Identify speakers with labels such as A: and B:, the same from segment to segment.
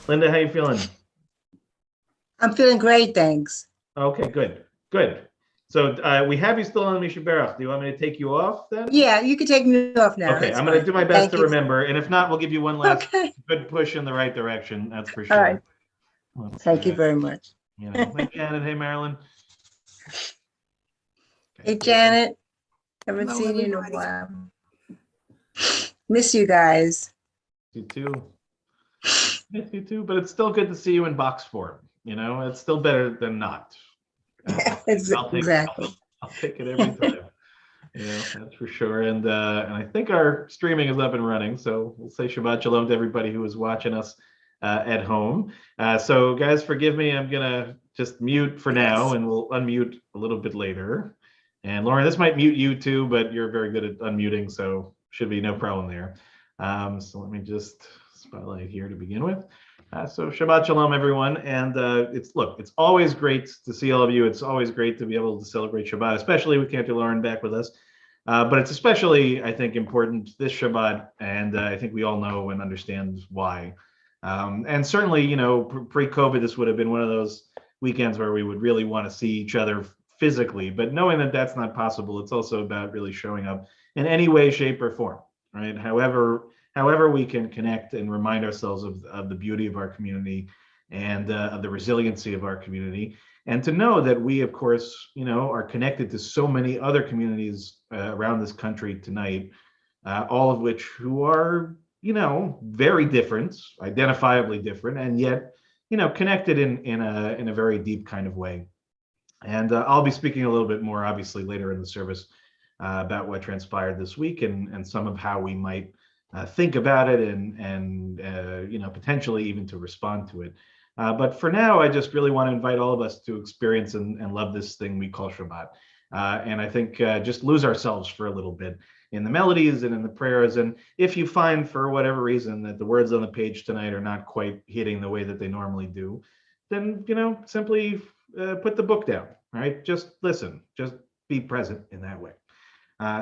A: Linda, how you feeling?
B: I'm feeling great, thanks.
A: Okay, good. So we have you still on Misha Berach. Do you want me to take you off then?
B: Yeah, you can take me off now.
A: Okay,
B: That's
A: I'm going to
B: fine.
A: do my best
B: Thank
A: to
B: you.
A: remember, and if not, we'll give you one last
B: Okay.
A: good push in the right direction. That's for
B: All
A: sure.
B: right. Thank you very much.
A: Hey Janet, hey Marilyn.
B: Hey Janet, haven't seen you in a while. Miss you guys.
A: You too. Miss you too, but it's still good to see you in box form. It's still better than not.
B: Exactly.
A: I'll take it every time. That's for sure. And I think our streaming is up and running. So we'll say Shabbat Shalom to everybody who is watching us at home. So guys, forgive me. I'm gonna just mute for now, and we'll unmute a little bit later. And Lauren, this might mute you too, but you're very good at unmuting, so should be no problem there. So let me just spotlight here to begin with. So Shabbat Shalom, everyone. And it's always great to see all of you. It's always great to be able to celebrate Shabbat, especially with Cantor Lauren back with us. But it's especially, I think, important this Shabbat, and I think we all know and understand why. And certainly, pre-COVID, this would have been one of those weekends where we would really want to see each other physically. But knowing that that's not possible, it's also about really showing up in any way, shape, or form, right? However we can connect and remind ourselves of the beauty of our community and of the resiliency of our community, and to know that we, of course, are connected to so many other communities around this country tonight, all of which who are, very different, identifiably different, and yet, connected in a very deep kind of way. And I'll be speaking a little bit more, obviously, later in the service about what transpired this week and some of how we might think about it and potentially even to respond to it. But for now, I just really want to invite all of us to experience and love this thing we call Shabbat. And I think just lose ourselves for a little bit in the melodies and in the prayers. And if you find, for whatever reason, that the words on the page tonight are not quite hitting the way that they normally do, then, simply put the book down, right? Just listen, just be present in that way.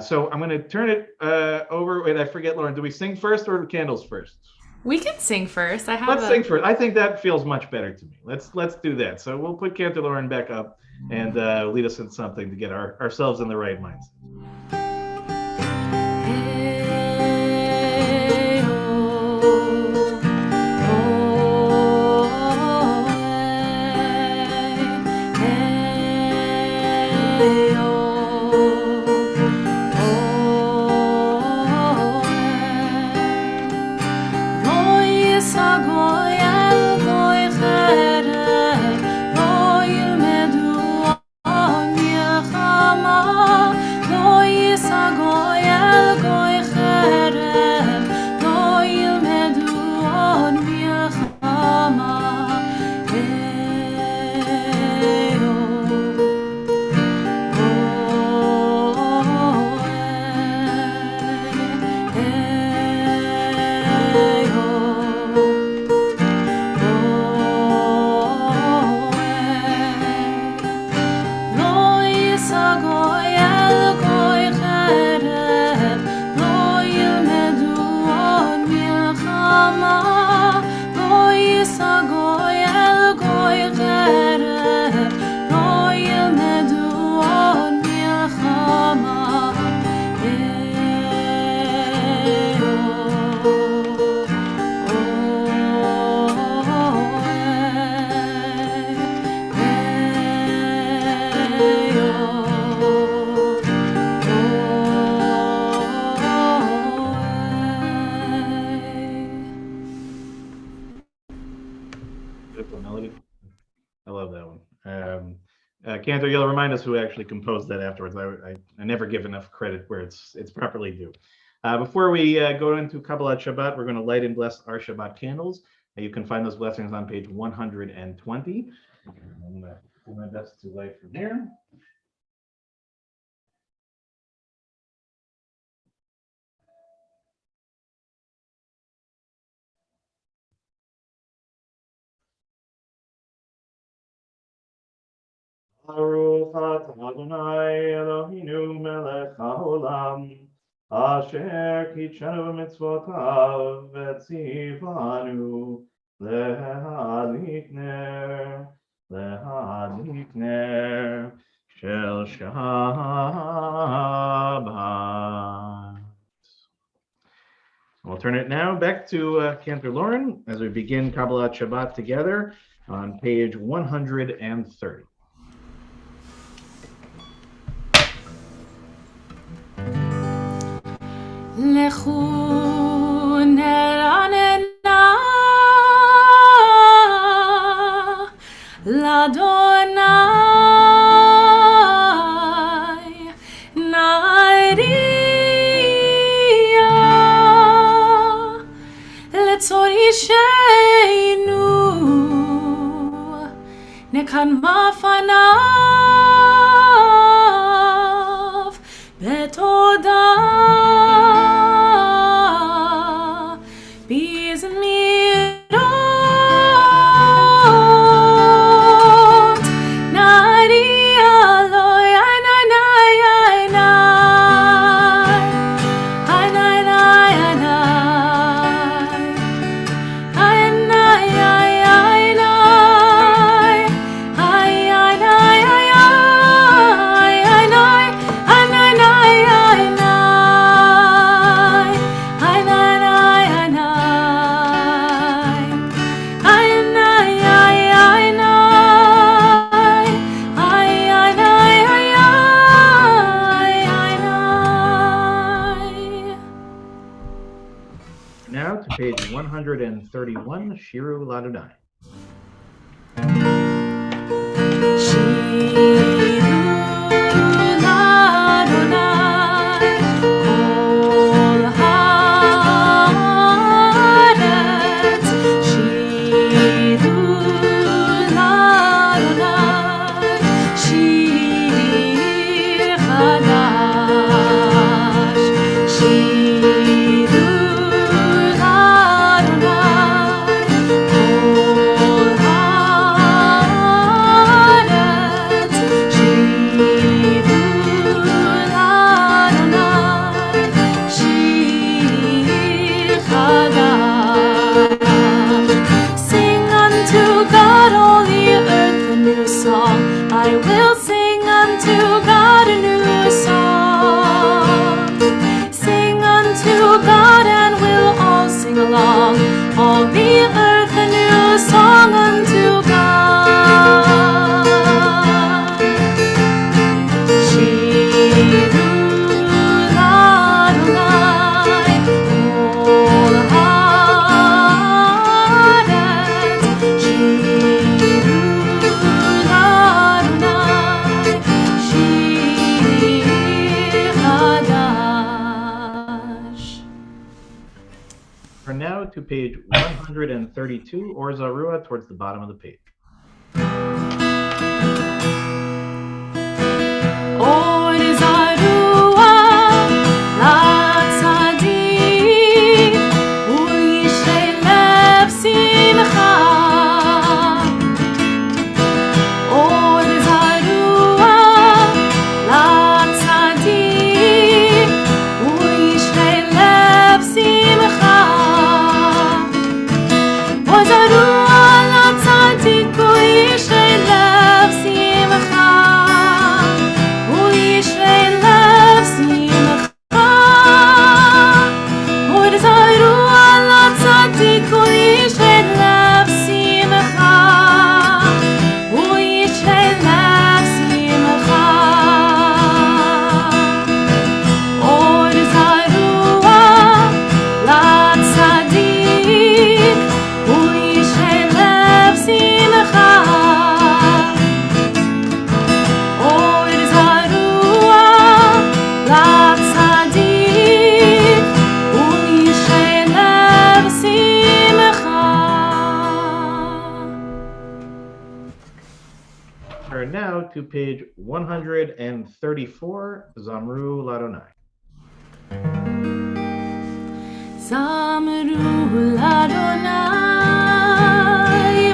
A: So I'm going to turn it over. Wait, I forget, Lauren. Do we sing first or candles first?
C: We can sing first.
A: Let's sing first. I think that feels much better to me. Let's do that. So we'll put Cantor Lauren back up and lead us in something to get ourselves in the right mindset. Cantor, you'll remind us who actually composed that afterwards. I never give enough credit where it's properly due. Before we go into Kabbalat Shabbat, we're going to light and bless our Shabbat candles. You can find those blessings on page 120. I'm going to do my best to light from here. Baruch atah Adonai Eloheinu melech haolam אשר קידשנו במצוותיו וציוונו להדליק נר של Shabbat. We'll turn it now back to Cantor Lauren as we begin Kabbalat Shabbat together on page 130.
C: לכו נרננה לאדוני נריע לצור אישנו נקנמה פניו בתודה
A: Page 131, Shiru Ladonai. To page 132, or Zarua, towards the bottom of the page. To page 134, Zamru Ladonai.
C: Zamru Ladonai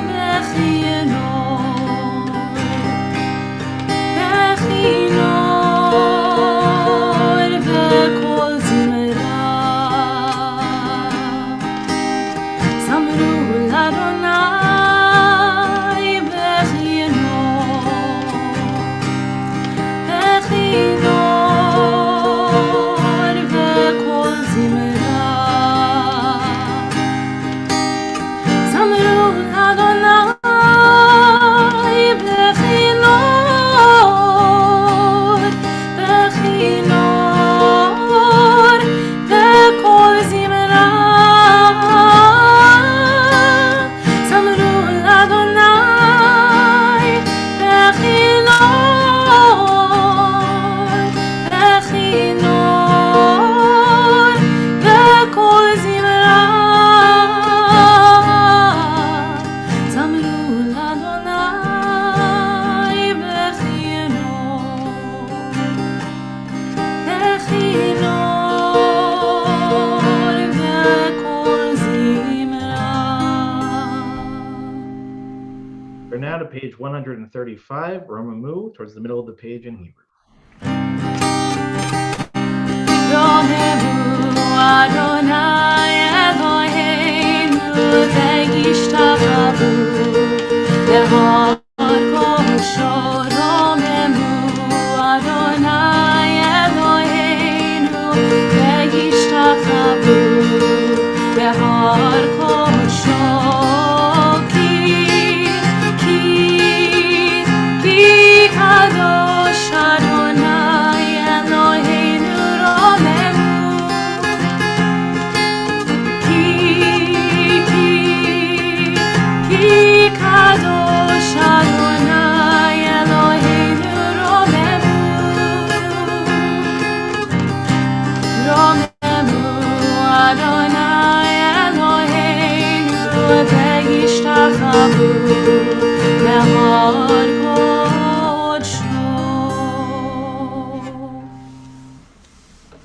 C: bechinor v'kol zimcha
A: now to page 135, Romamu, towards the middle of the page in Hebrew.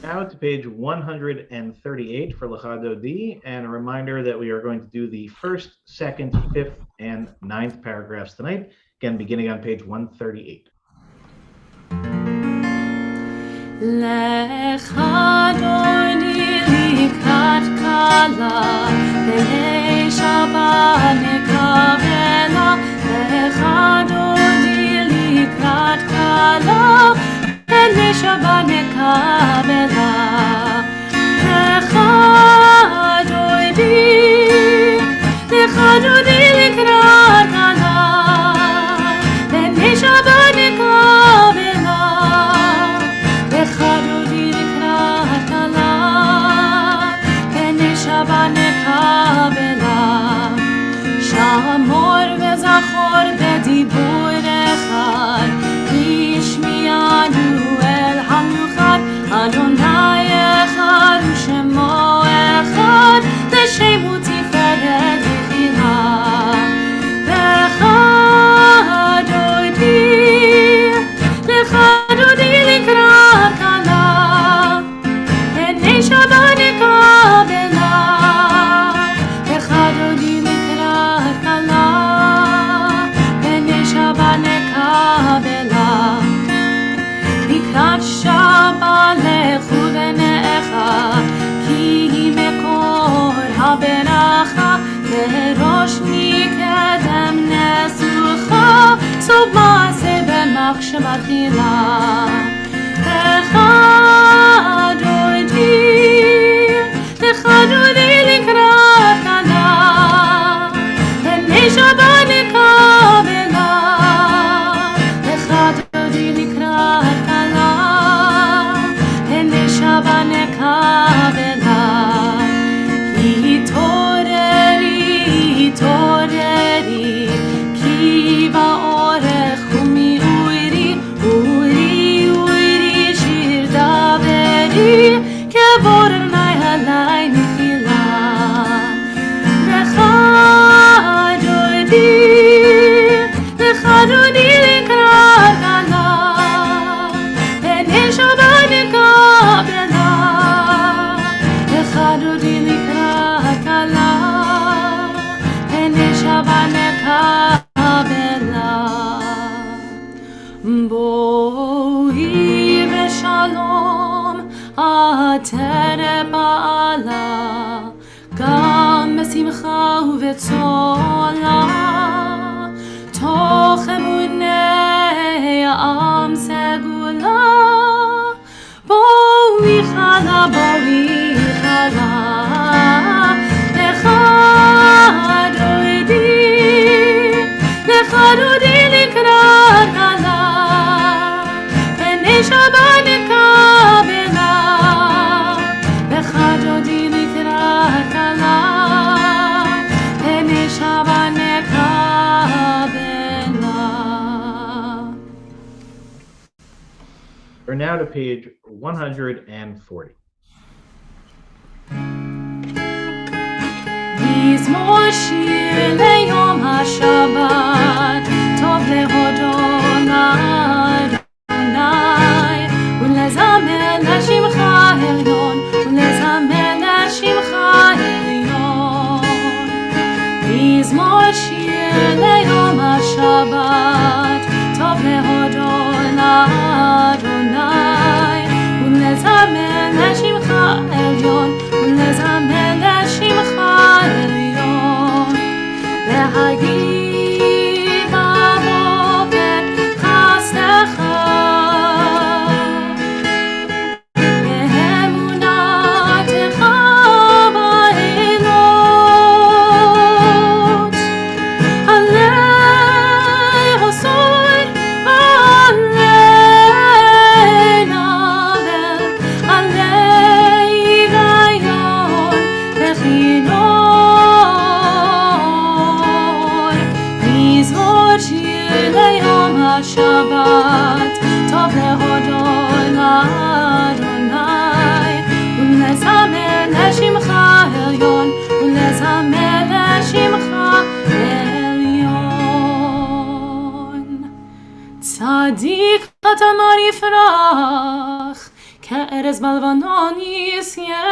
A: Now to page 138 for Lachado D, and a reminder that we are going to do the first, second, fifth, and ninth paragraphs tonight, again beginning on page 138. We're now to page 140.
C: מזמור שיר ליום השבת, טוב להודות לאדוני, ולזמר לשמך העליון, ולזמר לשמך העליון. מזמור שיר ליום השבת, טוב להודות לאדוני, ולזמר לשמך עליון, ולזמר לשמך עליון, להגיד בבוקר חסדך, באמונתך בלילות, עלי הסוד, עלי נבל, עלי היגיון וכינור, מזמור שיר ליום השבת, טוב להודות לאדוני, ולזמר לשמך עליון, ולזמר לשמך עליון. צדיק אתה מר יפרח, כארז בלבנון יסיה,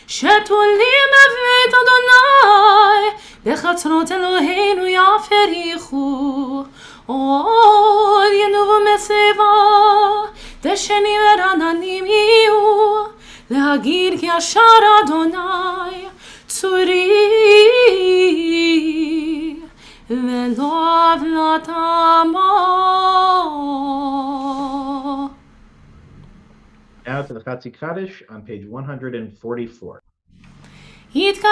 C: שתולים בבית אדוני, בחצרות אלוהינו יפריחו, עוד ינובו מסביבה, דשנים ורעננים יהיו, להגיד כי אשר אדוני צורי, ולא עוולת עמו.
A: Now to the Chatzi Kaddish on page 144.
C: יתקדש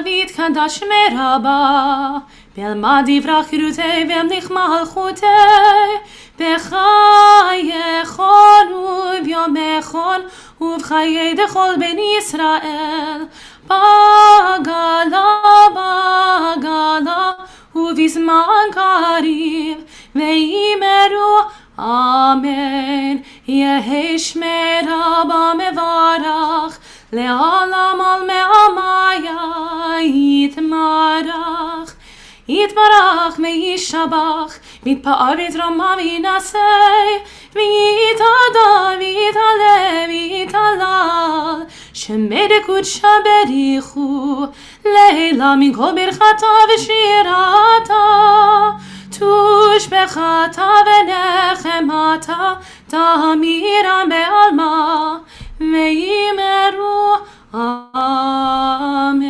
C: ויתקדש מרבה, בלמד דברי חירותי והמליך מלכותי, בחייכון וביומכון ובחיי דכל בן ישראל, בגלה בגלה ובזמן קריב, ואמרו אמן. יהי שמי רבה מברך, לעולם על מעמיה יתמרח. יתברך וישבח, ויתפאר ויתרומם וינשא, ויתהדר ויתהלל ויתהלל, שמי דקודשא בריחו, לילה מן כל ברכתה ושירתה, תושבחתה ונחמתה, תמירם בעלמא, ויאמרו אמן.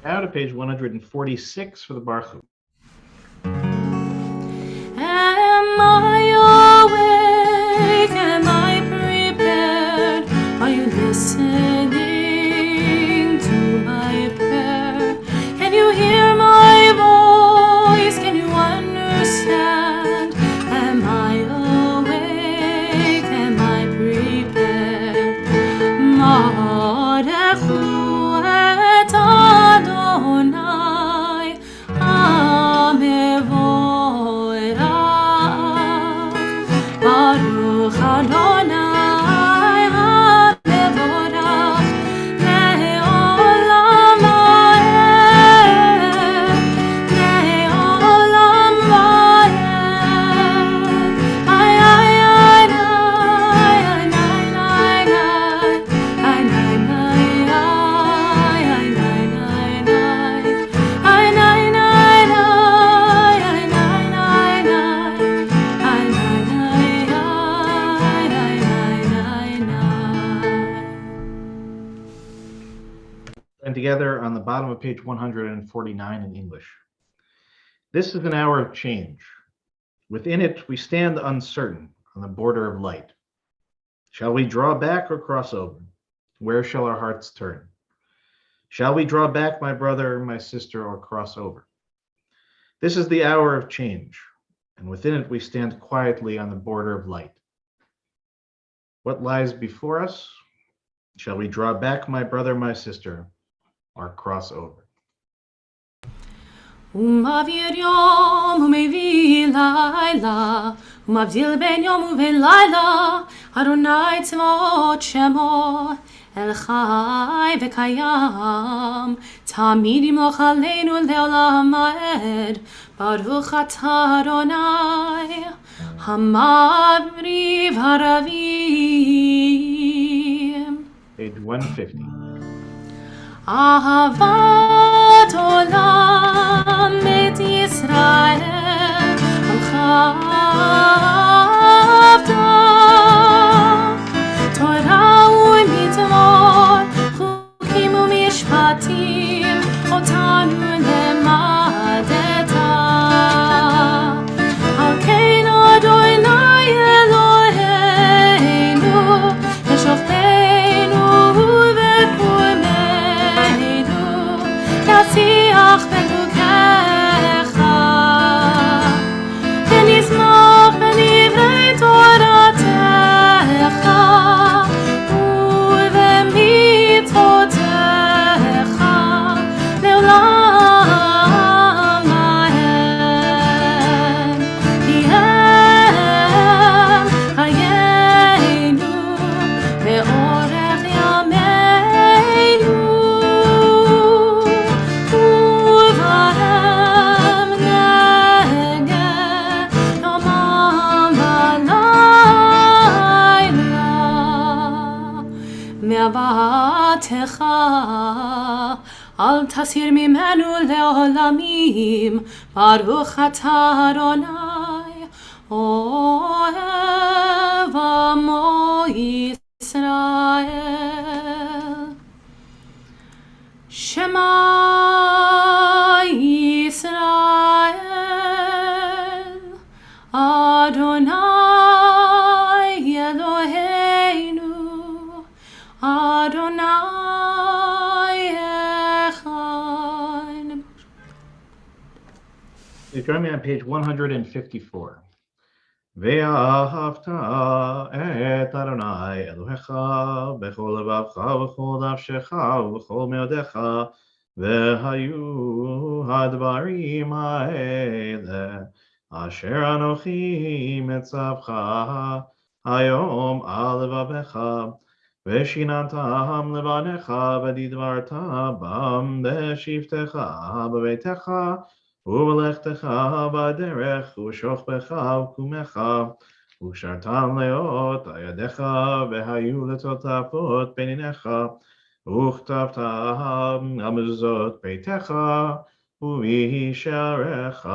A: Now to page 146 for the Baruch Hu.
C: Am I awake? Am I prepared? Are you listening to my prayer? Can you hear my voice? Can you understand? Am I awake? Am I prepared? Marechu et Adonai Hamevorach, Baruch Adonai Hamevorach, Le'olam va'ed, Le'olam va'ed. Ay, ay, ay, ay, ay, ay, ay, ay, ay,
A: And together on the bottom of page 149 in English. This is an hour of change. Within it, we stand uncertain on the border of light. Shall we draw back or cross over? Where shall our hearts turn? Shall we draw back, my brother, my sister, or cross over? This is the hour of change, and within it we stand quietly on the border of light. What lies before us? Shall we draw back, my brother, my sister, or cross over?
C: ומעביר יום ומביא לילה, ומבדיל בין יום ובין לילה, אדוני צבאות שמו, אל חי וקיים, תמיד ימלוך עלינו לעולם ועד, ברוך אתה אדוני, המבריב הרבים.
A: Page 150.
C: אהבת עולם את ישראל עמך אהבת תורה ומצוות חוקים ומשפטים אותנו למדת על כן אדוני אלוהינו לשופטנו וקומנו נשיח בדרכך ונשמח בדברי תורתך ובמצוותיך לעולם להם כי הם חיינו ואורך ימינו ובהם נגד יומם ולילה מאהבתך אל תסיר ממנו לעולמים ברוך אתה אדוני אוהב עמו ישראל שמע ישראל אדוני אלוהינו אדוני אחד.
A: Please join me on page 154. ואהבת את אדוני אלוהיך בכל לבבך ובכל נפשך ובכל מאודיך והיו הדברים האלה אשר אנוכי מצווך היום על לבביך ושיננתם לבניך ודברת בם בשבתך בביתך ובלכתך בדרך ובשוכבך ובקומך וקשרתם לאות על ידיך והיו לטוטפות בין עיניך וכתבתם על מזוזות ביתך ובשעריך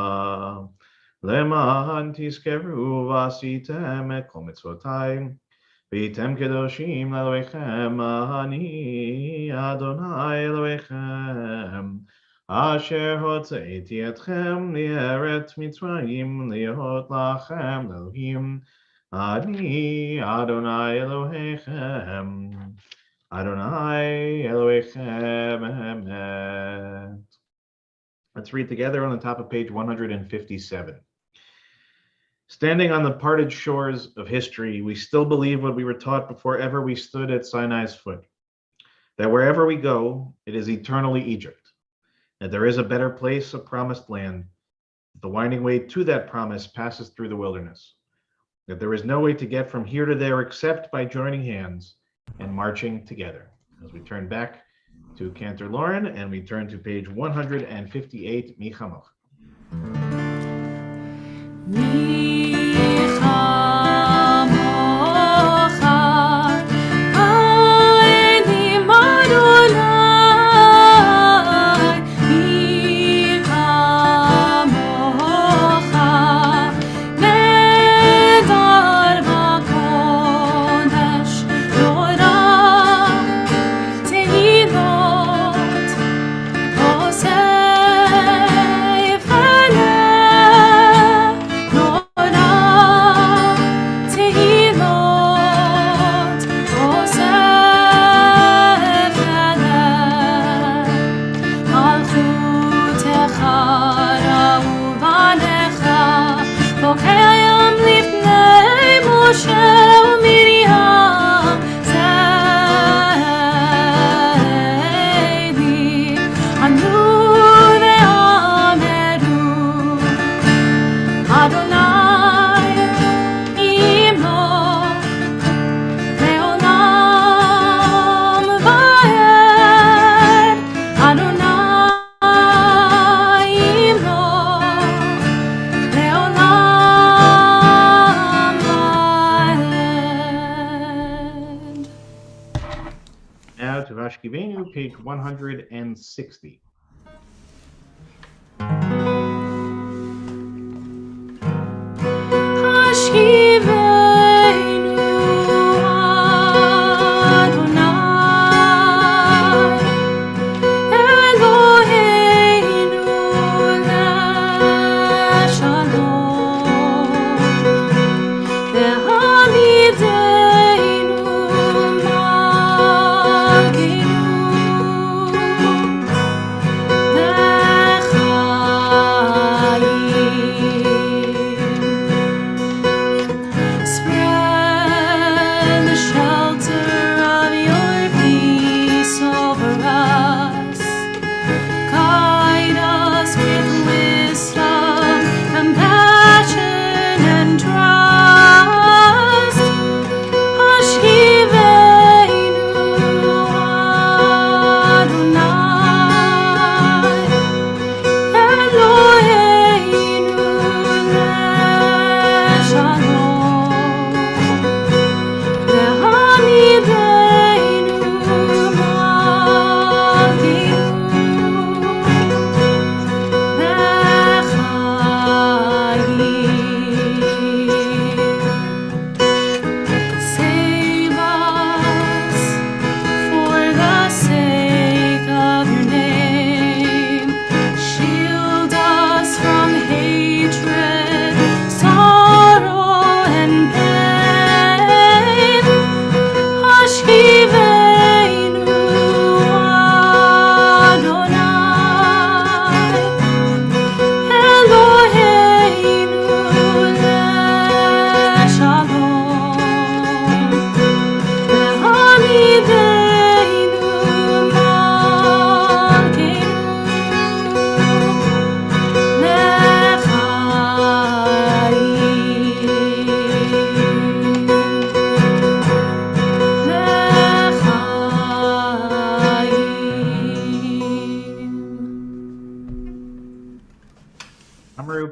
A: למען תזכרו ועשיתם את כל מצוותי והייתם קדושים לאלוהיכם אני אדוני אלוהיכם אשר הוצאתי אתכם מארץ מצרים להיות לכם לאלוהים אני אדוני אלוהיכם אדוני אלוהיכם אמת. Let's read together on the top of page 157. Standing on the parted shores of history, we still believe what we were taught before ever we stood at Sinai's foot, that wherever we go, it is eternally Egypt, that there is a better place, a promised land, that the winding way to that promise passes through the wilderness, that there is no way to get from here to there except by joining hands and marching together. As we turn back to Cantor Lauren and we turn to page 158, Mi Chamoch.
C: Oh
A: page 160.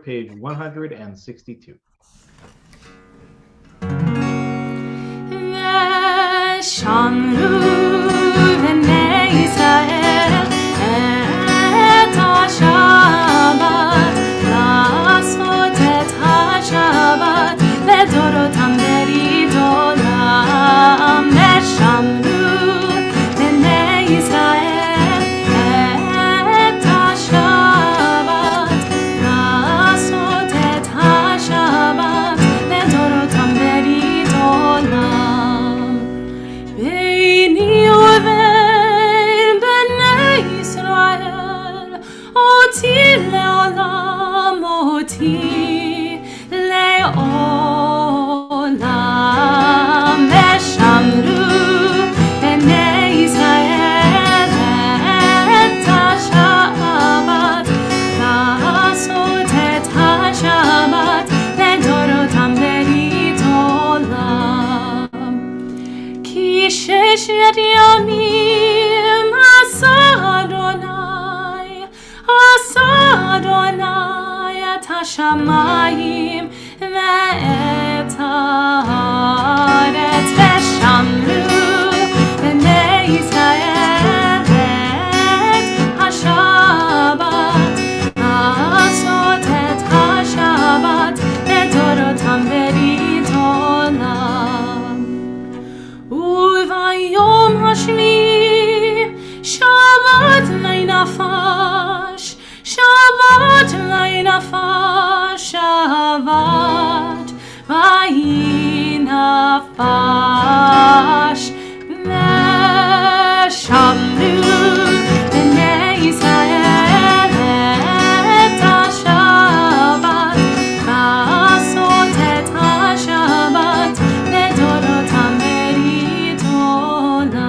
A: Page 162.
C: השמיים ואת הארץ ושמרו בני ישראל את השבת לעשות את השבת לדורותם ברית עולם וביום השביעי שבת לי נפש שבת לי נפש שבת ויהי נפש ושמרו בני ישראל את השבת לעשות את השבת לדורותם ברית עולם.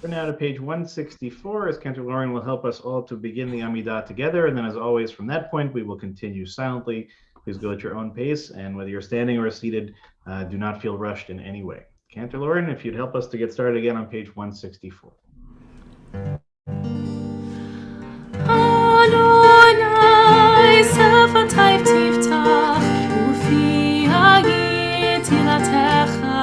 A: We're now to page 164 as Cantor Lauren will help us all to begin the Amidah together, and then as always from that point we will continue silently. Please go at your own pace, and whether you're standing or seated, do not feel rushed in any way. Cantor Lauren, if you'd help us to get started again on page 164.
C: Adonai sefatav tiftach ufi hagit tilatecha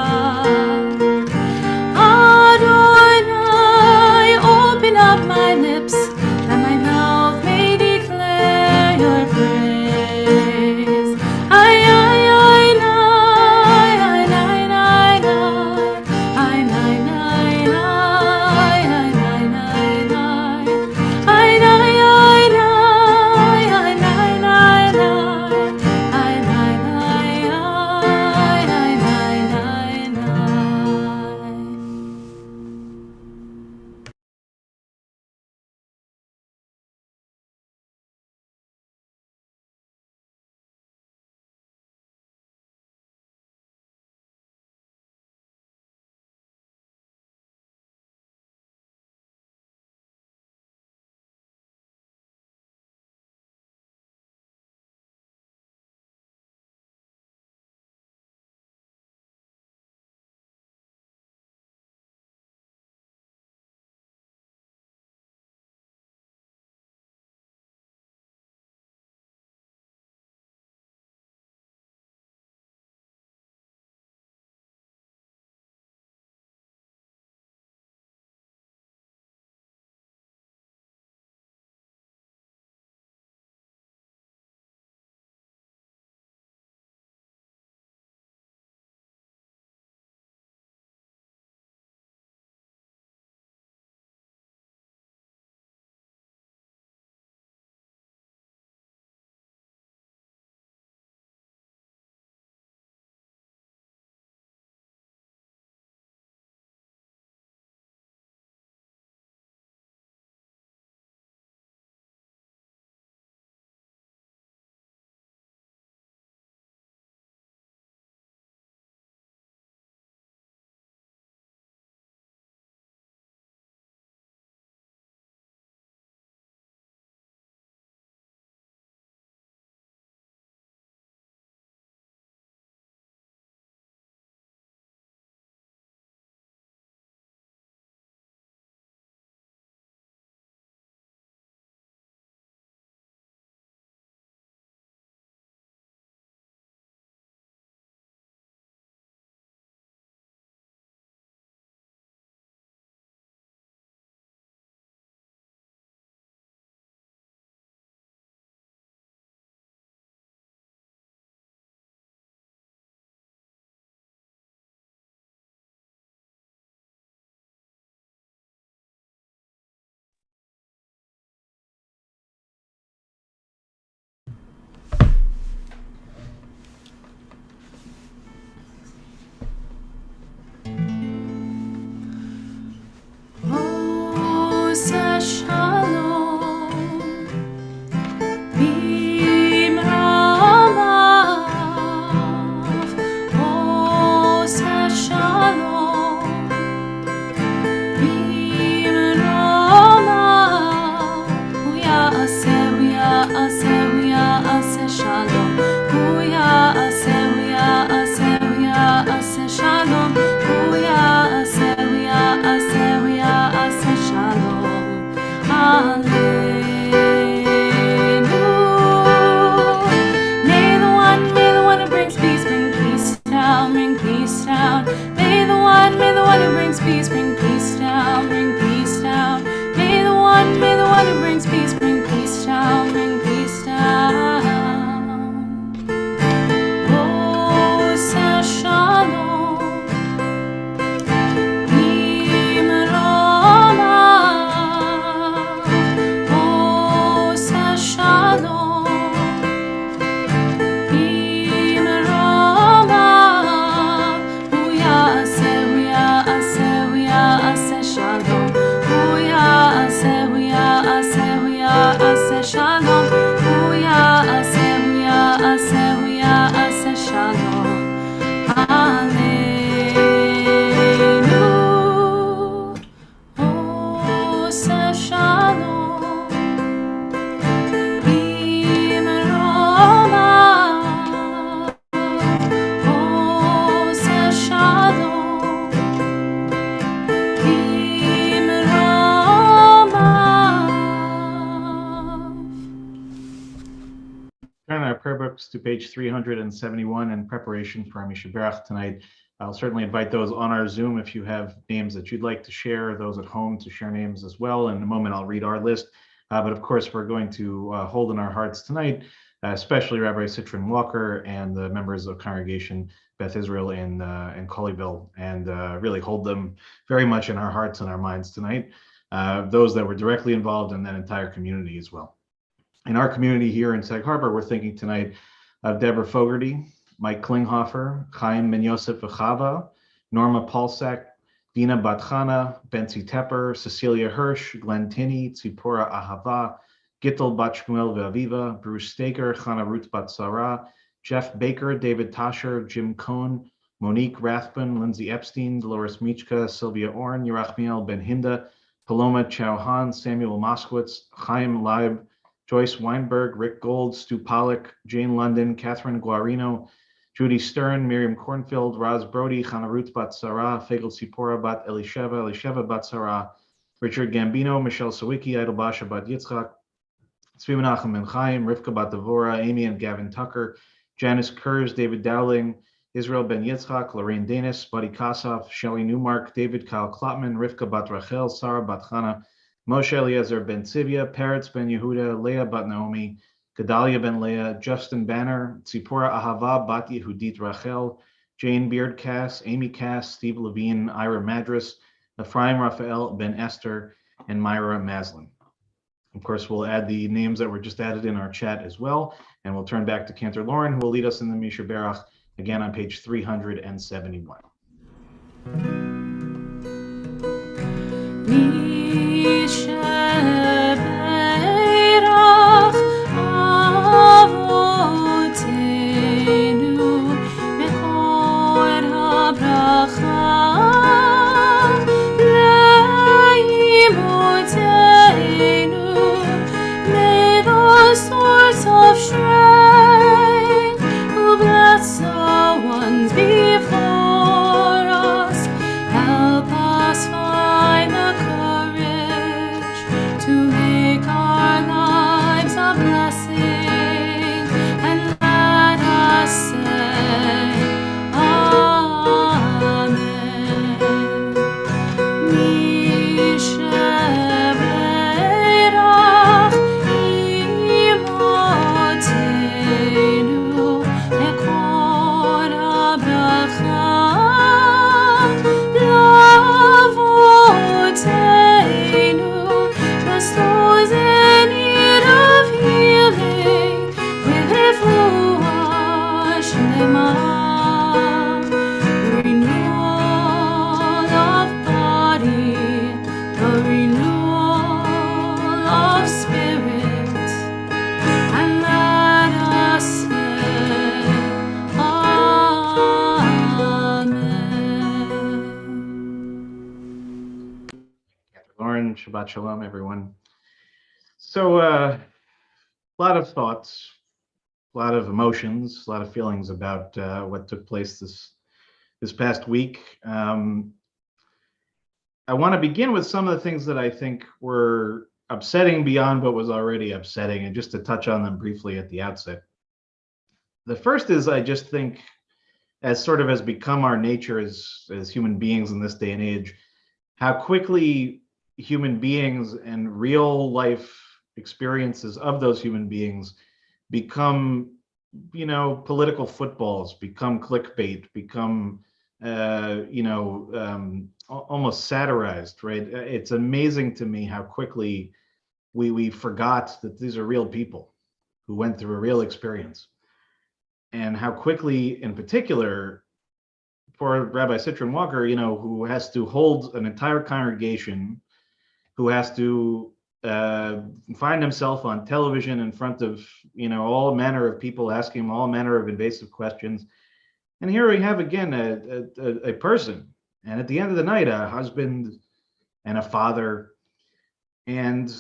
A: Turn our prayer books to page 371 in preparation for our Mishaberach tonight. I'll certainly invite those on our Zoom if you have names that you'd like to share, those at home to share names as well. In a moment, I'll read our list. But of course, we're going to hold in our hearts tonight, especially Rabbi Citron Walker and the members of Congregation Beth Israel in Colleyville, and really hold them very much in our hearts and our minds tonight. Those that were directly involved in that entire community as well. In our community here in Sag Harbor, we're thinking tonight of Deborah Fogarty, Mike Klinghoffer, Chaim Ben Yosef V'Chava, Norma Paulsak, Dina Batchana, Bentzi Tepper, Cecilia Hirsch, Glenn Tinney, Tzipora Ahava, Gittel Bat Shmuel Ve'aviva, Bruce Staker, Chana Ruth Bat Sarah, Jeff Baker, David Tasher, Jim Cohn, Monique Rathbun, Lindsay Epstein, Dolores Michka, Sylvia Orn, Yerachmiel Ben Hinda, Paloma Chauhan, Samuel Moskowitz, Chaim Leib, Joyce Weinberg, Rick Gold, Stu Pollack, Jane London, Catherine Guarino, Judy Stern, Miriam Cornfield, Raz Brody, Chana Ruth Bat Sarah, Fagel Sipora Bat Elisheva Bat Sarah, Richard Gambino, Michelle Sawicki, Idol Basha Bat Yitzchak, Tzvi Menachem Ben Chaim, Rivka Bat Devora, Amy and Gavin Tucker, Janice Kurz, David Dowling, Israel Ben Yitzchak, Lorraine Danis, Buddy Kassoff, Shelley Newmark, David Kyle Klopman, Rivka Bat Rachel, Sarah Bat Chana, Moshe Eliezer Ben Tzivia, Peretz Ben Yehuda, Leah Bat Naomi, Gedalia Ben Leah, Justin Banner, Tzipora Ahava Bat Yehudit Rachel, Jane Beard Cass, Amy Cass, Steve Levine, Ira Madras, Ephraim Raphael Ben Esther, and Myra Maslin. Of course, we'll add the names that were just added in our chat as well, and we'll turn back to Cantor Lauren, who will lead us in the Mishaberach again on page 371.
C: Source of strength, who bless the ones before us, help us find the courage
A: Aaron. Shabbat Shalom, everyone. So a lot of thoughts, a lot of emotions, a lot of feelings about what took place this past week. I want to begin with some of the things that I think were upsetting beyond what was already upsetting, and just to touch on them briefly at the outset. The first is, I just think, as sort of has become our nature as human beings in this day and age, how quickly human beings and real life experiences of those human beings become, political footballs, become clickbait, become, almost satirized, right? It's amazing to me how quickly we forgot that these are real people who went through a real experience, and how quickly, in particular, for Rabbi Citron Walker, who has to hold an entire congregation, who has to find himself on television in front of, all manner of people asking him all manner of invasive questions. And here we have again a person, and at the end of the night, a husband and a father. And,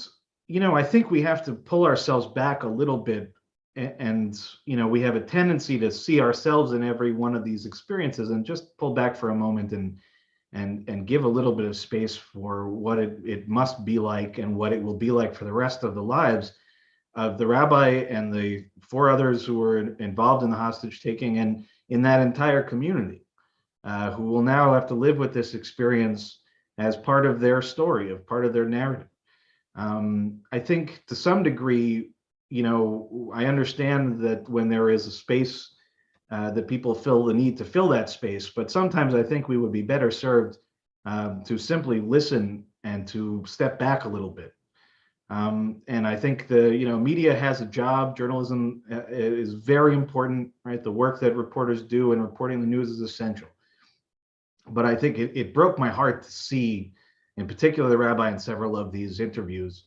A: I think we have to pull ourselves back a little bit. And we have a tendency to see ourselves in every one of these experiences, and just pull back for a moment and give a little bit of space for what it must be like, and what it will be like for the rest of the lives of the rabbi and the 4 others who were involved in the hostage taking, and in that entire community, who will now have to live with this experience as part of their story, of part of their narrative. I think to some degree, I understand that when there is a space, that people feel the need to fill that space, but sometimes I think we would be better served to simply listen and to step back a little bit. And I think the media has a job. Journalism is very important, right? The work that reporters do in reporting the news is essential. But I think it broke my heart to see, in particular, the rabbi in several of these interviews.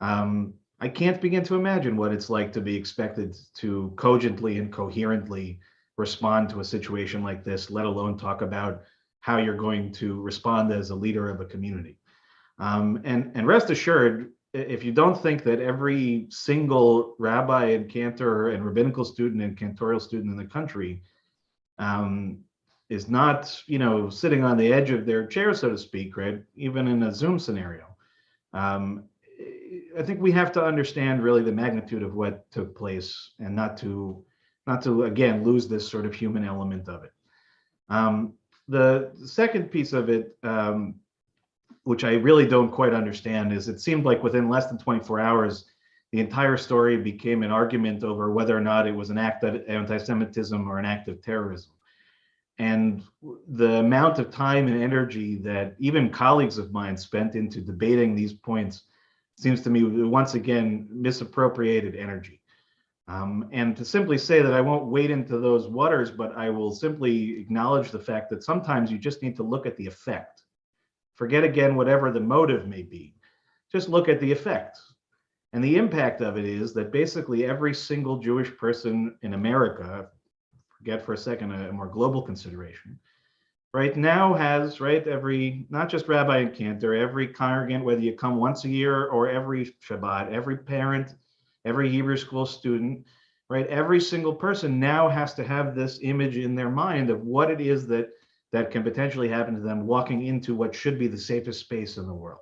A: I can't begin to imagine what it's like to be expected to cogently and coherently respond to a situation like this, let alone talk about how you're going to respond as a leader of a community. And rest assured, if you don't think that every single rabbi and cantor and rabbinical student and cantorial student in the country is not, sitting on the edge of their chair, so to speak, right? Even in a Zoom scenario. I think we have to understand really the magnitude of what took place, and not to again lose this sort of human element of it. The second piece of it, which I really don't quite understand, is it seemed like within less than 24 hours, the entire story became an argument over whether or not it was an act of anti-Semitism or an act of terrorism. And the amount of time and energy that even colleagues of mine spent into debating these points seems to me once again misappropriated energy. And to simply say that I won't wade into those waters, but I will simply acknowledge the fact that sometimes you just need to look at the effect. Forget again whatever the motive may be. Just look at the effect. And the impact of it is that basically every single Jewish person in America, forget for a second a more global consideration, right now has, right, every, not just rabbi and cantor, every congregant, whether you come once a year or every Shabbat, every parent, every Hebrew school student, right, every single person now has to have this image in their mind of what it is that can potentially happen to them walking into what should be the safest space in the world.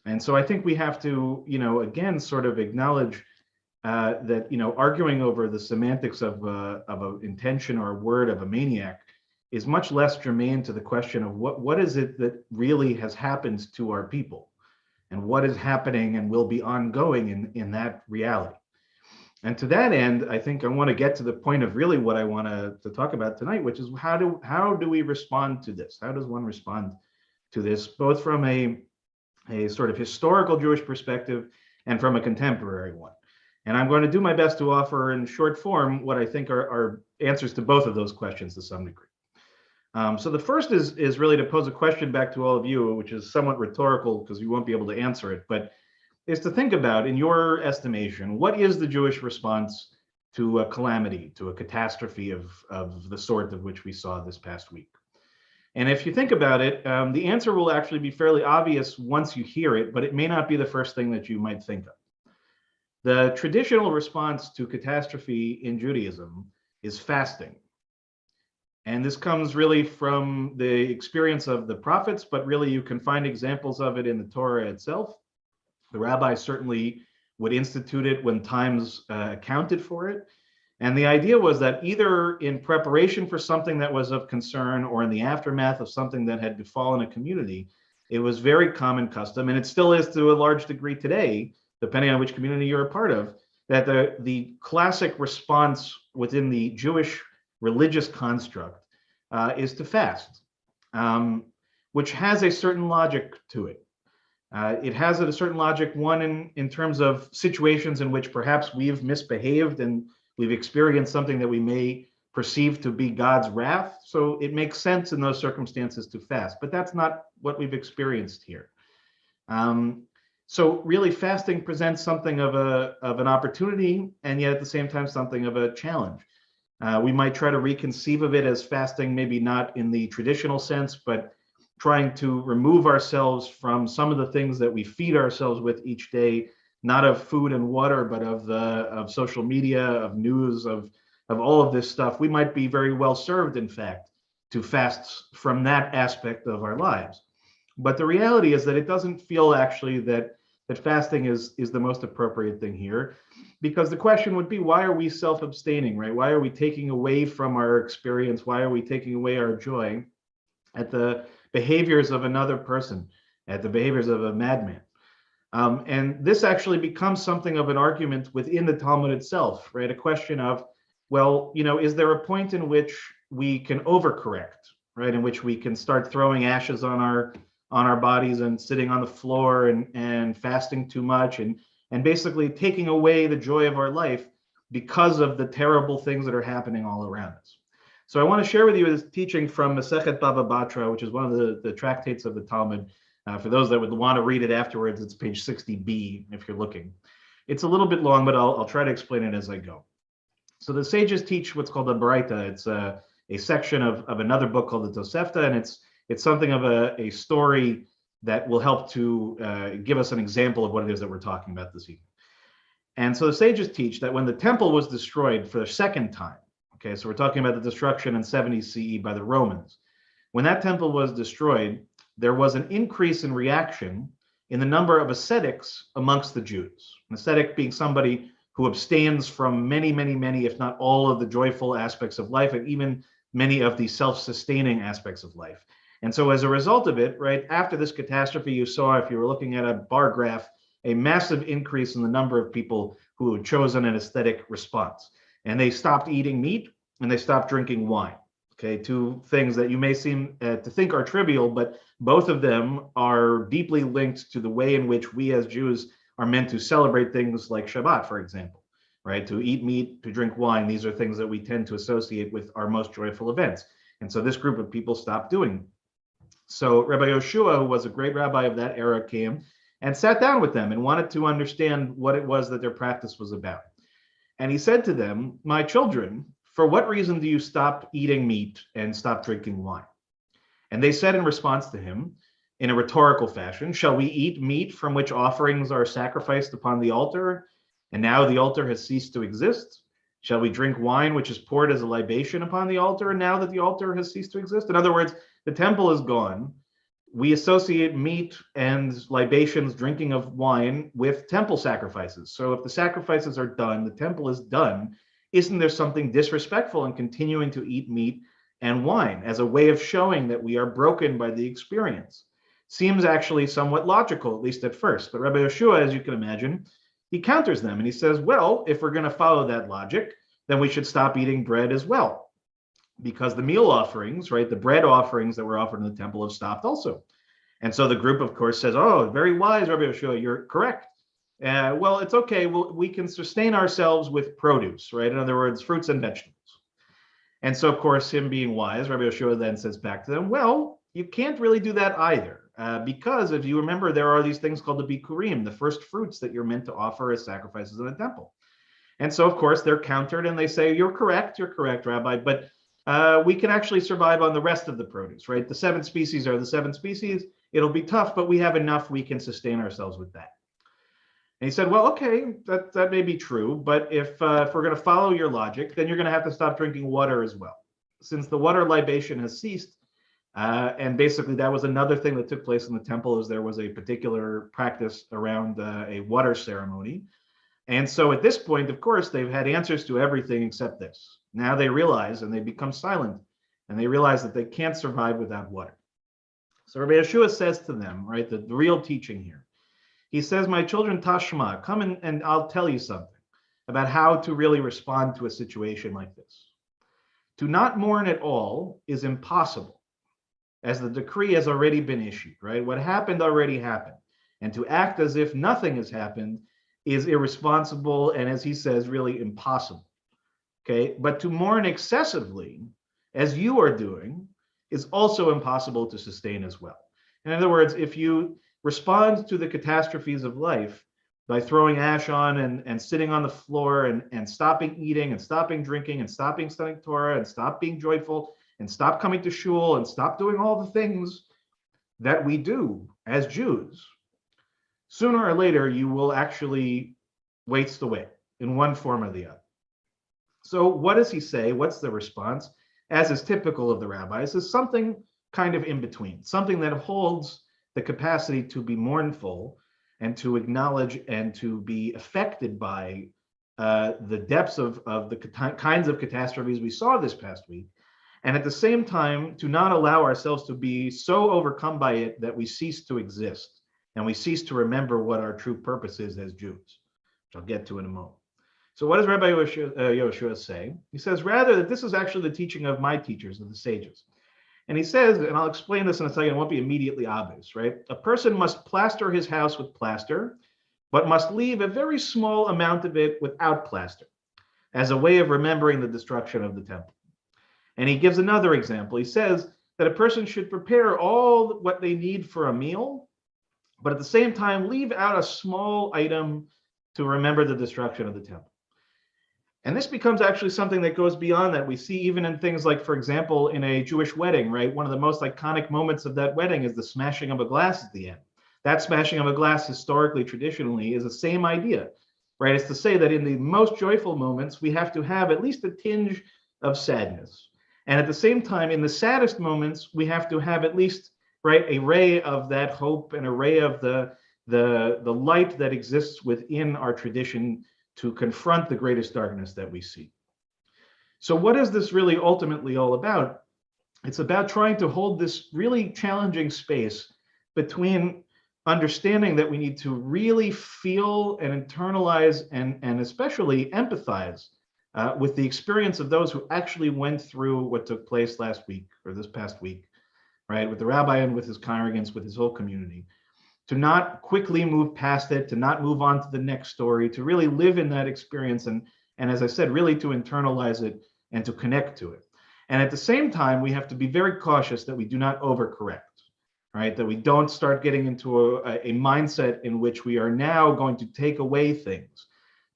A: And so I think we have to, again, sort of acknowledge that, arguing over the semantics of an intention or a word of a maniac is much less germane to the question of what is it that really has happened to our people, and what is happening and will be ongoing in that reality. And to that end, I think I want to get to the point of really what I want to talk about tonight, which is how do we respond to this? How does one respond to this, both from a sort of historical Jewish perspective and from a contemporary one? And I'm going to do my best to offer in short form what I think are answers to both of those questions to some degree. So the first is really to pose a question back to all of you, which is somewhat rhetorical because you won't be able to answer it, but is to think about, in your estimation, what is the Jewish response to a calamity, to a catastrophe of the sort of which we saw this past week? And if you think about it, the answer will actually be fairly obvious once you hear it, but it may not be the first thing that you might think of. The traditional response to catastrophe in Judaism is fasting. And this comes really from the experience of the prophets, but really you can find examples of it in the Torah itself. The rabbis certainly would institute it when times accounted for it. And the idea was that either in preparation for something that was of concern or in the aftermath of something that had befallen a community, it was very common custom, and it still is to a large degree today, depending on which community you're a part of, that the classic response within the Jewish religious construct is to fast, which has a certain logic to it. It has a certain logic, one, in terms of situations in which perhaps we've misbehaved and we've experienced something that we may perceive to be God's wrath. So it makes sense in those circumstances to fast, but that's not what we've experienced here. So really fasting presents something of an opportunity, and yet at the same time, something of a challenge. We might try to reconceive of it as fasting, maybe not in the traditional sense, but trying to remove ourselves from some of the things that we feed ourselves with each day, not of food and water, but of social media, of news, of all of this stuff. We might be very well served, in fact, to fast from that aspect of our lives. But the reality is that it doesn't feel actually that fasting is the most appropriate thing here, because the question would be, why are we self-abstaining, right? Why are we taking away from our experience? Why are we taking away our joy at the behaviors of another person, at the behaviors of a madman? And this actually becomes something of an argument within the Talmud itself, right? A question of, well, is there a point in which we can overcorrect, right? In which we can start throwing ashes on our bodies and sitting on the floor and fasting too much and basically taking away the joy of our life because of the terrible things that are happening all around us. So I want to share with you this teaching from Masechet Baba Batra, which is one of the tractates of the Talmud. For those that would want to read it afterwards, it's page 60b if you're looking. It's a little bit long, but I'll try to explain it as I go. So the sages teach what's called a Baraita. It's a section of another book called the Tosefta, and it's something of a story that will help to give us an example of what it is that we're talking about this evening. And so the sages teach that when the temple was destroyed for the second time, okay, so we're talking about the destruction in 70 CE by the Romans. When that temple was destroyed, there was an increase in reaction in the number of ascetics amongst the Jews. An ascetic being somebody who abstains from many, if not all, of the joyful aspects of life, and even many of the self-sustaining aspects of life. And so as a result of it, right, after this catastrophe, you saw, if you were looking at a bar graph, a massive increase in the number of people who had chosen an ascetic response. And they stopped eating meat and they stopped drinking wine. Okay, two things that you may seem to think are trivial, but both of them are deeply linked to the way in which we as Jews are meant to celebrate things like Shabbat, for example, right? To eat meat, to drink wine. These are things that we tend to associate with our most joyful events. And so this group of people stopped doing them. So Rabbi Yoshua, who was a great rabbi of that era, came and sat down with them and wanted to understand what it was that their practice was about. And he said to them, "My children, for what reason do you stop eating meat and stop drinking wine?" And they said in response to him, in a rhetorical fashion, "Shall we eat meat from which offerings are sacrificed upon the altar, and now the altar has ceased to exist? Shall we drink wine which is poured as a libation upon the altar, and now that the altar has ceased to exist?" In other words, the temple is gone. We associate meat and libations, drinking of wine, with temple sacrifices. So if the sacrifices are done, the temple is done, isn't there something disrespectful in continuing to eat meat and wine as a way of showing that we are broken by the experience? Seems actually somewhat logical, at least at first. But Rabbi Yoshua, as you can imagine, he counters them and he says, well, if we're going to follow that logic, then we should stop eating bread as well. Because the meal offerings, right, the bread offerings that were offered in the temple have stopped also. And so the group, of course, says, oh, very wise, Rabbi Yoshua, you're correct. Well, it's okay. We can sustain ourselves with produce, right? In other words, fruits and vegetables. And so, of course, him being wise, Rabbi Yoshua then says back to them, well, you can't really do that either. Because if you remember, there are these things called the bikurim, the first fruits that you're meant to offer as sacrifices in the temple. And so, of course, they're countered and they say, you're correct, Rabbi, but we can actually survive on the rest of the produce, right? The 7 species are the 7 species. It'll be tough, but we have enough we can sustain ourselves with that. And he said, well, okay, that may be true, but if we're going to follow your logic, then you're going to have to stop drinking water as well. Since the water libation has ceased, and basically that was another thing that took place in the temple, is there was a particular practice around a water ceremony. And so at this point, of course, they've had answers to everything except this. Now they realize, and they become silent, and they realize that they can't survive without water. So Rabbi Yeshua says to them, right, the real teaching here, he says, my children, Tashma, come and I'll tell you something about how to really respond to a situation like this. To not mourn at all is impossible, as the decree has already been issued, right? What happened already happened. And to act as if nothing has happened is irresponsible and, as he says, really impossible. Okay, but to mourn excessively, as you are doing, is also impossible to sustain as well. In other words, if you respond to the catastrophes of life by throwing ash on and sitting on the floor and stopping eating and stopping drinking and stopping studying Torah and stop being joyful and stop coming to shul and stop doing all the things that we do as Jews, sooner or later you will actually waste away in one form or the other. So what does he say? What's the response? As is typical of the rabbis, is something kind of in between, something that holds the capacity to be mournful and to acknowledge and to be affected by the depths of the kinds of catastrophes we saw this past week, and at the same time to not allow ourselves to be so overcome by it that we cease to exist and we cease to remember what our true purpose is as Jews, which I'll get to in a moment. So what does Rabbi Yehoshua say? He says, rather, that this is actually the teaching of my teachers, of the sages. And he says, and I'll explain this in a second, it won't be immediately obvious, right? A person must plaster his house with plaster, but must leave a very small amount of it without plaster, as a way of remembering the destruction of the temple. And he gives another example. He says that a person should prepare all what they need for a meal, but at the same time, leave out a small item to remember the destruction of the temple. And this becomes actually something that goes beyond that. We see even in things like, for example, in a Jewish wedding, right? One of the most iconic moments of that wedding is the smashing of a glass at the end. That smashing of a glass historically, traditionally, is the same idea, right? It's to say that in the most joyful moments, we have to have at least a tinge of sadness. And at the same time, in the saddest moments, we have to have at least, right, a ray of that hope and a ray of the light that exists within our tradition to confront the greatest darkness that we see. So what is this really ultimately all about? It's about trying to hold this really challenging space between understanding that we need to really feel and internalize and especially empathize with the experience of those who actually went through what took place last week or this past week, right? With the rabbi and with his congregants, with his whole community. To not quickly move past it, to not move on to the next story, to really live in that experience and as I said, really to internalize it and to connect to it. And at the same time, we have to be very cautious that we do not overcorrect, right? That we don't start getting into a mindset in which we are now going to take away things,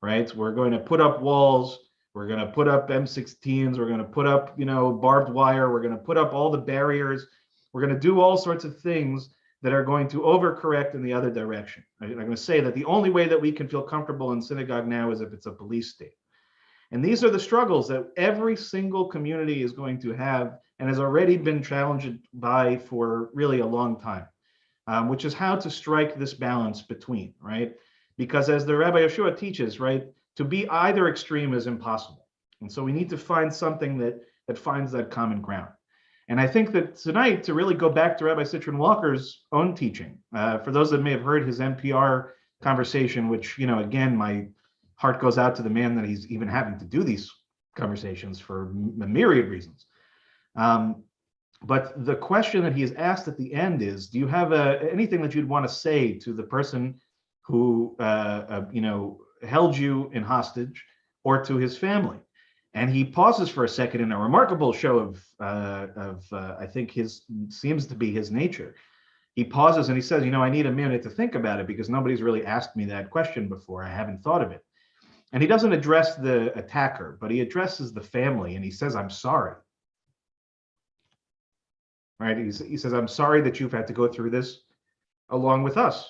A: right? We're going to put up walls, we're going to put up M16s, we're going to put up, barbed wire, we're going to put up all the barriers, we're going to do all sorts of things that are going to overcorrect in the other direction. I'm going to say that the only way that we can feel comfortable in synagogue now is if it's a police state. And these are the struggles that every single community is going to have and has already been challenged by for really a long time, which is how to strike this balance between, right? Because as the Rabbi Yeshua teaches, right, to be either extreme is impossible. And so we need to find something that finds that common ground. And I think that tonight, to really go back to Rabbi Citron Walker's own teaching, for those that may have heard his NPR conversation, which, again, my heart goes out to the man that he's even having to do these conversations for a myriad reasons. But the question that he is asked at the end is, do you have anything that you'd want to say to the person who, held you in hostage or to his family? And he pauses for a second in a remarkable show of I think seems to be his nature. He pauses and he says, I need a minute to think about it because nobody's really asked me that question before. I haven't thought of it. And he doesn't address the attacker, but he addresses the family and he says, I'm sorry. right? He says, I'm sorry that you've had to go through this along with us,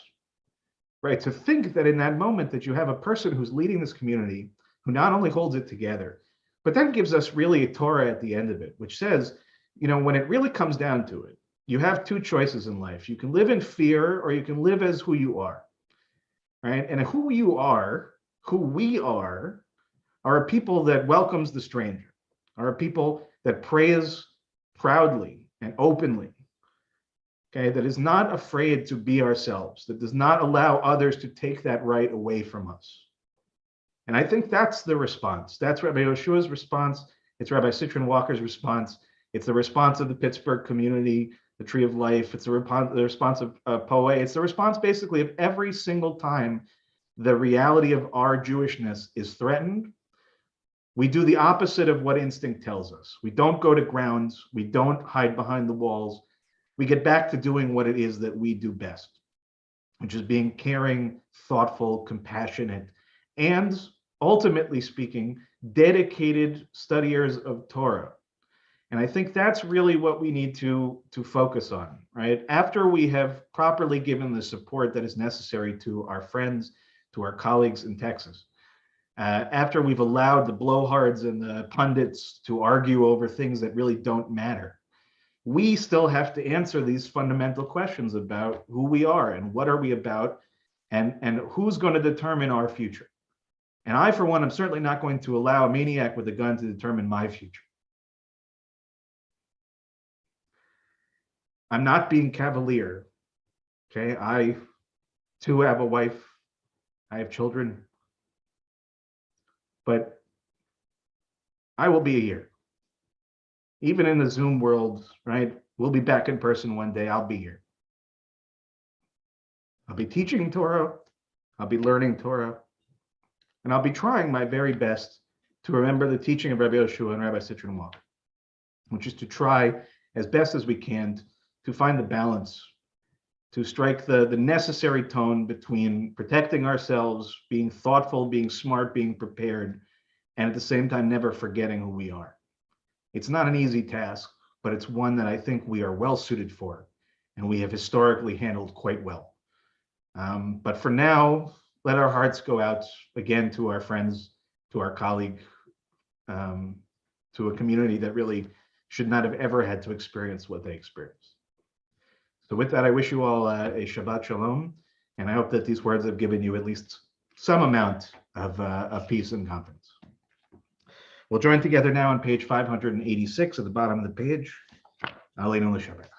A: right? To think that in that moment that you have a person who's leading this community who not only holds it together, but then gives us really a Torah at the end of it, which says, when it really comes down to it, you have two choices in life. You can live in fear or you can live as who you are, right? And who we are a people that welcomes the stranger, are a people that prays proudly and openly, okay, that is not afraid to be ourselves, that does not allow others to take that right away from us. And I think that's the response. That's Rabbi Yeshua's response. It's Rabbi Citron Walker's response. It's the response of the Pittsburgh community, the Tree of Life. It's the response of Poe. It's the response basically of every single time the reality of our Jewishness is threatened. We do the opposite of what instinct tells us. We don't go to grounds. We don't hide behind the walls. We get back to doing what it is that we do best, which is being caring, thoughtful, compassionate, and ultimately speaking, dedicated studiers of Torah. And I think that's really what we need to focus on, right? After we have properly given the support that is necessary to our friends, to our colleagues in Texas, after we've allowed the blowhards and the pundits to argue over things that really don't matter, we still have to answer these fundamental questions about who we are and what are we about and who's going to determine our future. And I, for one, am certainly not going to allow a maniac with a gun to determine my future. I'm not being cavalier, okay? I, too, have a wife. I have children. But I will be here. Even in the Zoom world, right? We'll be back in person one day. I'll be here. I'll be teaching Torah. I'll be learning Torah. And I'll be trying my very best to remember the teaching of Rabbi Yeshua and Rabbi Citron Walker, which is to try as best as we can to find the balance, to strike the necessary tone between protecting ourselves, being thoughtful, being smart, being prepared, and at the same time, never forgetting who we are. It's not an easy task, but it's one that I think we are well suited for, and we have historically handled quite well. But for now, let our hearts go out again to our friends, to our colleague, to a community that really should not have ever had to experience what they experienced. So with that, I wish you all a Shabbat Shalom, and I hope that these words have given you at least some amount of peace and confidence. We'll join together now on page 586 at the bottom of the page. Aleinu l'shabbat.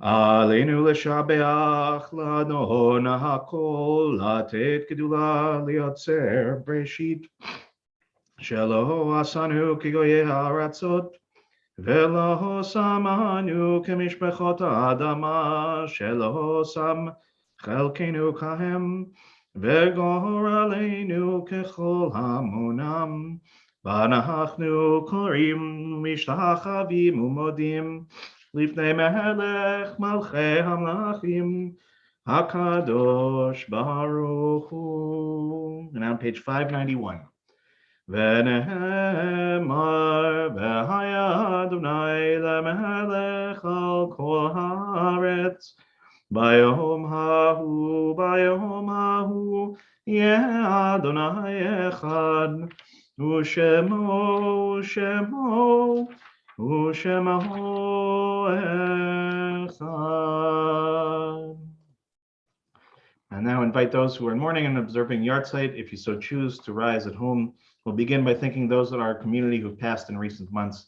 A: Aleinu l'shabbat l'adon ha'kol latet gedula liotzer breshit shelo asanu kigoye ha'aratzot velo samanu kemishpachot ha'adama shelo sam chelkenu kahem וגור עלינו ככל המונם, ואנחנו קוראים משתחווים ומודים לפני מלך מלכי המלכים, הקדוש ברוך הוא. And now on page 591. ונאמר והיה אדוני למלך על כל הארץ, ביום ההוא יהיה אדוני אחד, ושמו אחד. And now invite those who are mourning and observing yahrzeit, if you so choose, to rise at home. We'll begin by thanking those in our community who've passed in recent months.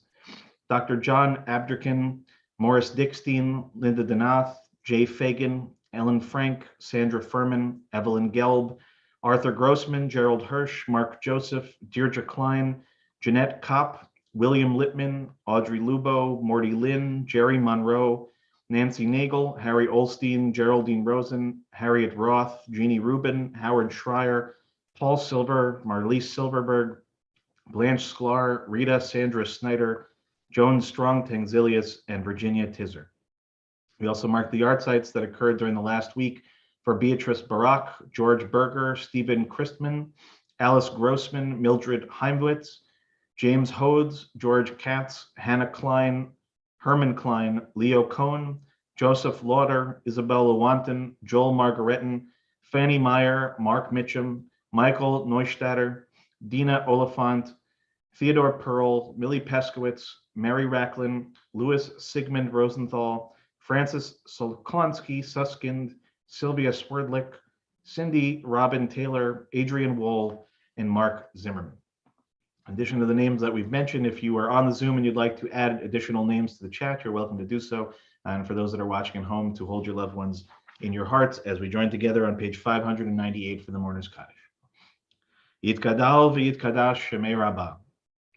A: Dr. John Abderkin, Morris Dickstein, Linda Denath, Jay Fagan, Ellen Frank, Sandra Furman, Evelyn Gelb, Arthur Grossman, Gerald Hirsch, Mark Joseph, Deirdre Klein, Jeanette Kopp, William Littman, Audrey Lubo, Morty Lynn, Jerry Monroe, Nancy Nagel, Harry Olstein, Geraldine Rosen, Harriet Roth, Jeannie Rubin, Howard Schreier, Paul Silver, Marlise Silverberg, Blanche Sklar, Rita Sandra Snyder, Joan Strong Tangzilius, and Virginia Tizer. We also marked the yahrzeits that occurred during the last week for Beatrice Barak, George Berger, Stephen Christman, Alice Grossman, Mildred Heimwitz, James Hodes, George Katz, Hannah Klein, Herman Klein, Leo Cohen, Joseph Lauder, Isabel Lewanton, Joel Margaretin, Fanny Meyer, Mark Mitchum, Michael Neustadter, Dina Oliphant, Theodore Pearl, Millie Peskowitz, Mary Racklin, Louis Sigmund Rosenthal, Francis Solkonski Suskind, Sylvia Swerdlick, Cindy Robin Taylor, Adrian Wohl, and Mark Zimmerman. In addition to the names that we've mentioned, if you are on the Zoom and you'd like to add additional names to the chat, you're welcome to do so. And for those that are watching at home, to hold your loved ones in your hearts as we join together on page 598 for the Mourner's Kaddish. Yitkadal v'yitkadash shemei Rabbah,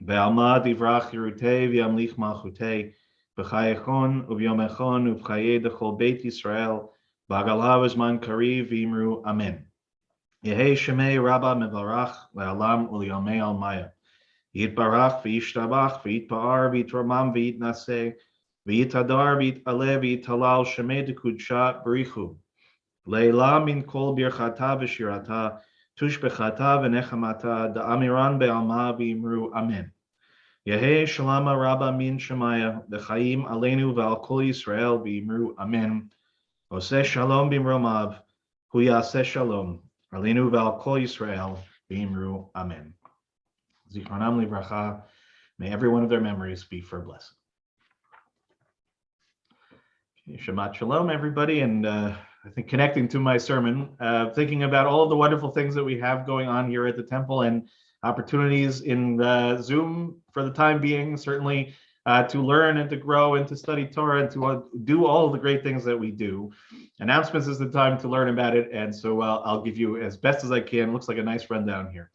A: ve'alma divrach yerutei v'yamlich malchutei, b'chayechon u'v'yomechon u'v'chayei dechol beit Yisrael, b'agalav v'zman kariv v'imru amen. Yehei shemei Rabbah mevarach le'alam u'liyomei almaya. Yitbarach v'yishtabach v'yitpa'ar v'yitramam v'yitnaseh v'yitadar v'yit'aleh v'yitalal shemei dekudsha b'richu le'ila min kol birchata v'shirata tushbechata v'nechamata da'amiran be'alma v'imru amen. Yehei shalama Rabbah min shemaya v'chaim aleinu v'al kol Yisrael v'imru amen. Oseh shalom b'imromav hu yaseh shalom aleinu v'al kol Yisrael v'imru amen. Zichronam livracha, may every one of their memories be for a blessing. Shabbat shalom, everybody, and I think connecting to my sermon, thinking about all of the wonderful things that we have going on here at the temple and opportunities in Zoom for the time being, certainly to learn and to grow and to study Torah and to do all of the great things that we do. Announcements is the time to learn about it, and so I'll give you as best as I can. Looks like a nice rundown here.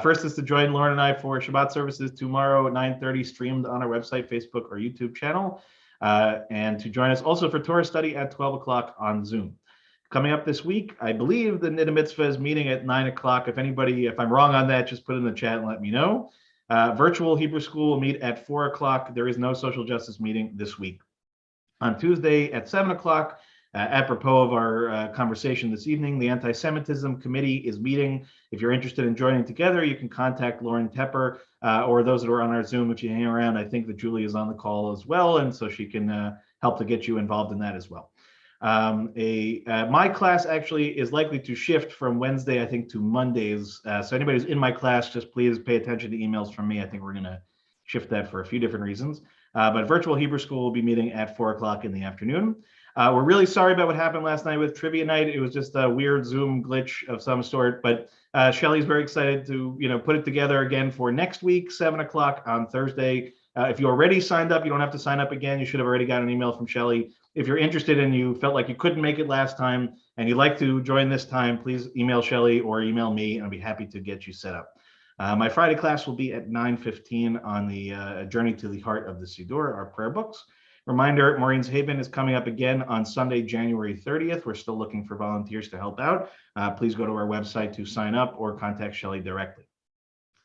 A: First is to join Lauren and I for Shabbat services tomorrow at 9:30, streamed on our website, Facebook, or YouTube channel, and to join us also for Torah study at 12 o'clock on Zoom. Coming up this week, I believe the Niddah Mitzvah is meeting at 9 o'clock. If I'm wrong on that, just put it in the chat and let me know. Virtual Hebrew School will meet at 4 o'clock. There is no social justice meeting this week. On Tuesday at 7 o'clock, apropos of our conversation this evening, the Anti-Semitism Committee is meeting. If you're interested in joining together, you can contact Lauren Tepper or those that are on our Zoom. If you hang around, I think that Julie is on the call as well, and so she can help to get you involved in that as well. My class actually is likely to shift from Wednesday, I think, to Mondays. So anybody who's in my class, just please pay attention to emails from me. I think we're going to shift that for a few different reasons. But Virtual Hebrew School will be meeting at 4 o'clock in the afternoon. We're really sorry about what happened last night with trivia night. It was just a weird Zoom glitch of some sort, but Shelly's very excited to put it together again for next week, 7 o'clock on Thursday. If you already signed up, you don't have to sign up again. You should have already got an email from Shelly. If you're interested and you felt like you couldn't make it last time and you'd like to join this time, please email Shelly or email me, and I'll be happy to get you set up. My Friday class will be at 9:15 on the Journey to the Heart of the Siddur, our prayer books. Reminder, Maureen's Haven is coming up again on Sunday, January 30th. We're still looking for volunteers to help out. Please go to our website to sign up or contact Shelly directly.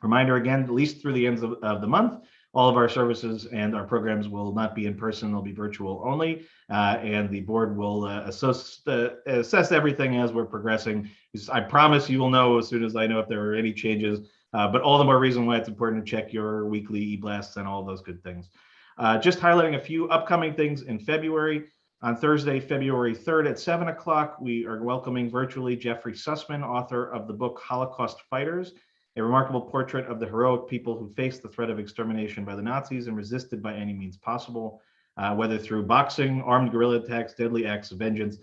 A: Reminder again, at least through the end of the month, all of our services and our programs will not be in person. They'll be virtual only, and the board will assess everything as we're progressing. I promise you will know as soon as I know if there are any changes, but all the more reason why it's important to check your weekly e-blasts and all those good things. Just highlighting a few upcoming things in February. On Thursday, February 3rd at 7 o'clock, we are welcoming virtually Jeffrey Sussman, author of the book Holocaust Fighters, a remarkable portrait of the heroic people who faced the threat of extermination by the Nazis and resisted by any means possible, whether through boxing, armed guerrilla attacks, deadly acts of vengeance.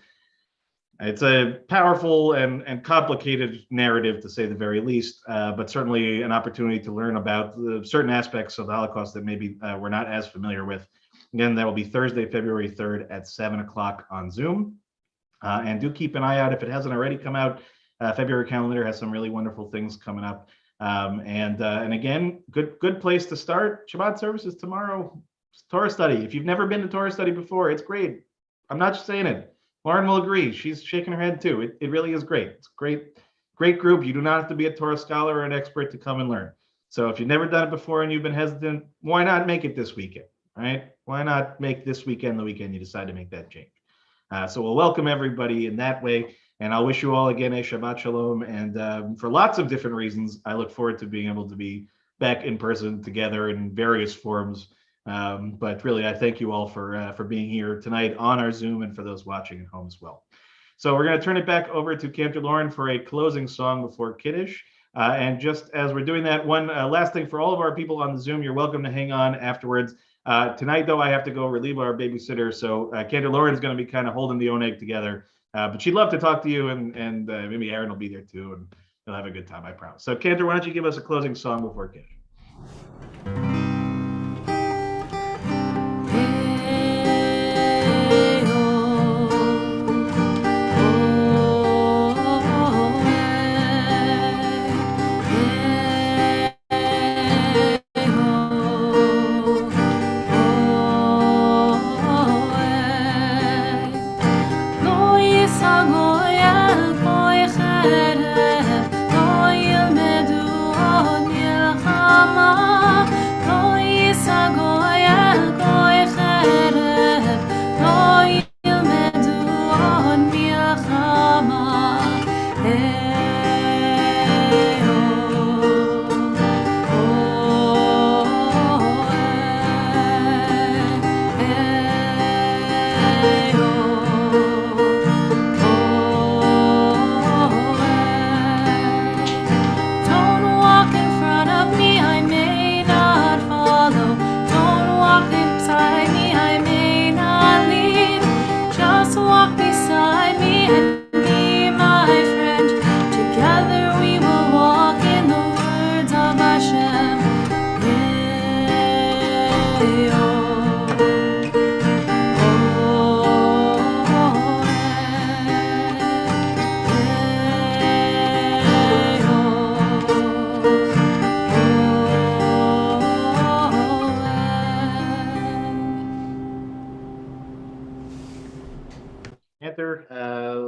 A: It's a powerful and complicated narrative, to say the very least, but certainly an opportunity to learn about certain aspects of the Holocaust that maybe we're not as familiar with. Again, that will be Thursday, February 3rd at 7 o'clock on Zoom. And do keep an eye out if it hasn't already come out. February calendar has some really wonderful things coming up. And again, good place to start. Shabbat services tomorrow. Torah study. If you've never been to Torah study before, it's great. I'm not just saying it. Lauren will agree. She's shaking her head too. It really is great. It's a great group. You do not have to be a Torah scholar or an expert to come and learn. So if you've never done it before and you've been hesitant, why not make it this weekend, right? Why not make this weekend the weekend you decide to make that change? So we'll welcome everybody in that way. And I'll wish you all again a Shabbat Shalom. And for lots of different reasons, I look forward to being able to be back in person together in various forms. But really, I thank you all for being here tonight on our Zoom and for those watching at home as well. So we're going to turn it back over to Cantor Lauren for a closing song before Kiddush. And just as we're doing that, one last thing for all of our people on the Zoom, you're welcome to hang on afterwards. Tonight, though, I have to go relieve our babysitter. So Cantor Lauren's going to be kind of holding the oneg together. But she'd love to talk to you, and maybe Aaron will be there too, and you'll have a good time, I promise. So Cantor, why don't you give us a closing song before Kiddush?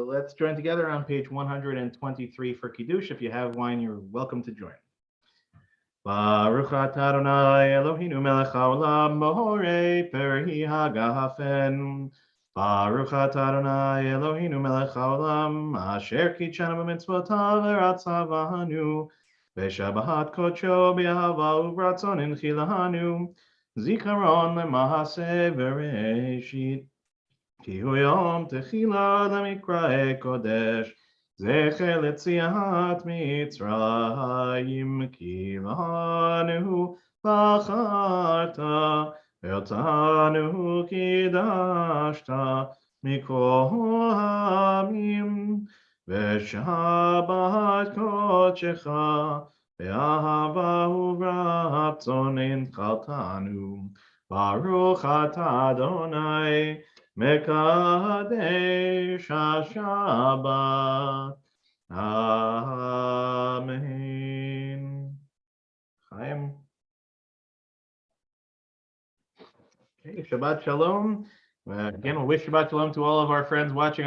A: Let's join together on page 123 for Kiddush. If you have wine, you're welcome to join. Baruch atah Adonai Eloheinu melech haolam borei peri hagafen. Baruch atah Adonai Eloheinu melech haolam asher kitshanu b'mitzvotav v'ratzavanu v'shabahat kodsho b'ahava u'ratzon enchilanu zikaron lemahaseh v'reishit. כי הוא יום תחילה למקראי קודש, זכר ליציאת מצרים, כי לנו בחרת, ואותנו קידשת מכל העמים, ושבת קודשך, באהבה וברצון הנחלתנו. ברוך אתה אדוני, מקדש השבת. Amen. Chaim. Okay, Shabbat Shalom. Again, we'll wish Shabbat Shalom to all of our friends watching